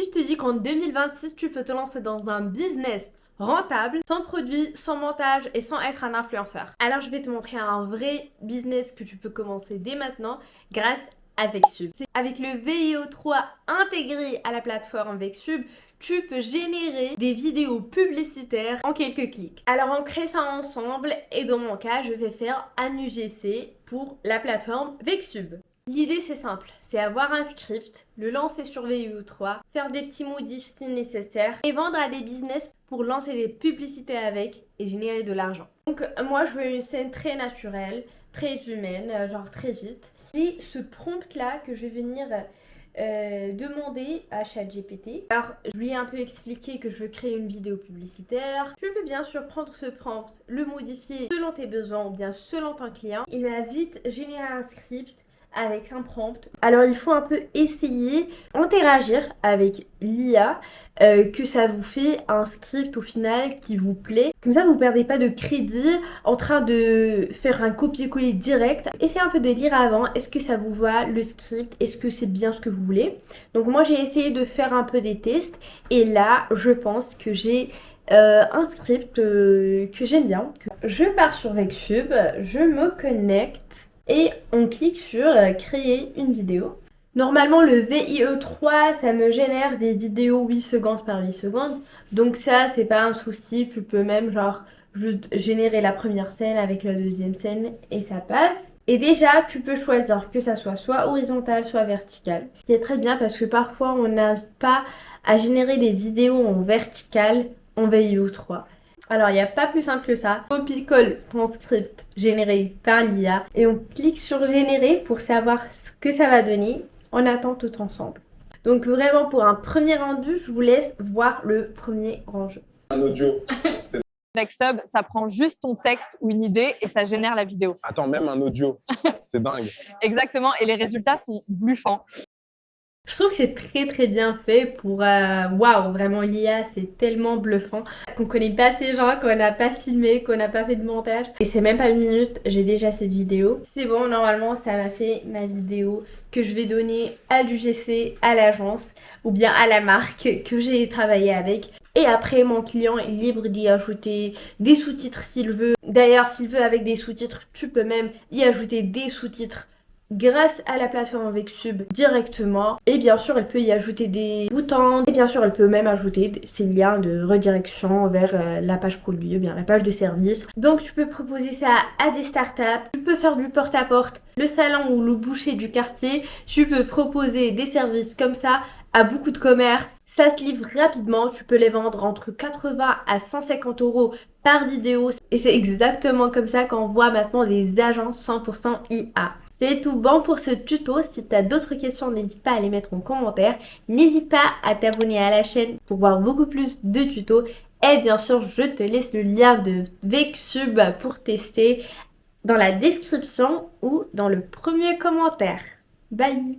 je te dis qu'en 2026, tu peux te lancer dans un business rentable, sans produit, sans montage et sans être un influenceur. Alors je vais te montrer un vrai business que tu peux commencer dès maintenant grâce à Vexube. Avec le VIO3 intégré à la plateforme Vexube, tu peux générer des vidéos publicitaires en quelques clics. Alors on crée ça ensemble et dans mon cas, je vais faire un UGC pour la plateforme Vexube. L'idée c'est simple, c'est avoir un script, le lancer sur VIO3, faire des petits modifs si nécessaire et vendre à des business pour lancer des publicités avec et générer de l'argent. Donc moi je veux une scène très naturelle, très humaine, genre très vite. J'ai ce prompt là que je vais venir demander à ChatGPT. Alors je lui ai un peu expliqué que je veux créer une vidéo publicitaire. Tu peux bien sûr prendre ce prompt, le modifier selon tes besoins ou bien selon ton client. Il m'a vite généré un script avec un prompt. Alors il faut un peu essayer, interagir avec l'IA, que ça vous fait un script au final qui vous plaît. Comme ça vous ne perdez pas de crédit en train de faire un copier-coller direct. Essayez un peu de lire avant, est-ce que ça vous va le script, est-ce que c'est bien ce que vous voulez. Donc moi j'ai essayé de faire un peu des tests et là je pense que j'ai un script que j'aime bien. Je pars sur Vexube, je me connecte et on clique sur créer une vidéo. Normalement le VIE3 ça me génère des vidéos 8 secondes par 8 secondes. Donc ça c'est pas un souci, tu peux même genre juste générer la première scène avec la deuxième scène et ça passe. Et déjà tu peux choisir que ça soit horizontal soit vertical. Ce qui est très bien parce que parfois on n'a pas à générer des vidéos en vertical en VIE3. Alors, il n'y a pas plus simple que ça. Copie-colle ton script généré par l'IA et on clique sur générer pour savoir ce que ça va donner. On attend tout ensemble. Donc vraiment, pour un premier rendu, je vous laisse voir le premier rendu. Un audio. Vexube, ça prend juste ton texte ou une idée et ça génère la vidéo. Attends, même un audio. C'est dingue. Exactement, et les résultats sont bluffants. Je trouve que c'est très bien fait pour... Waouh, vraiment l'IA c'est tellement bluffant qu'on connaît pas ces gens, qu'on n'a pas filmé, qu'on n'a pas fait de montage. Et c'est même pas une minute, j'ai déjà cette vidéo. C'est bon, normalement ça m'a fait ma vidéo que je vais donner à l'UGC, à l'agence ou bien à la marque que j'ai travaillé avec. Et après mon client est libre d'y ajouter des sous-titres s'il veut. D'ailleurs s'il veut avec des sous-titres, tu peux même y ajouter des sous-titres grâce à la plateforme Vexube directement. Et bien sûr elle peut y ajouter des boutons et bien sûr elle peut même ajouter ces liens de redirection vers la page produit ou bien la page de service. Donc tu peux proposer ça à des startups, tu peux faire du porte-à-porte, le salon ou le boucher du quartier, tu peux proposer des services comme ça à beaucoup de commerces. Ça se livre rapidement, tu peux les vendre entre 80 à 150 € par vidéo. Et c'est exactement comme ça qu'on voit maintenant des agences 100% IA. C'est tout bon pour ce tuto. Si tu as d'autres questions, n'hésite pas à les mettre en commentaire. N'hésite pas à t'abonner à la chaîne pour voir beaucoup plus de tutos. Et bien sûr, je te laisse le lien de Vexube pour tester dans la description ou dans le premier commentaire. Bye!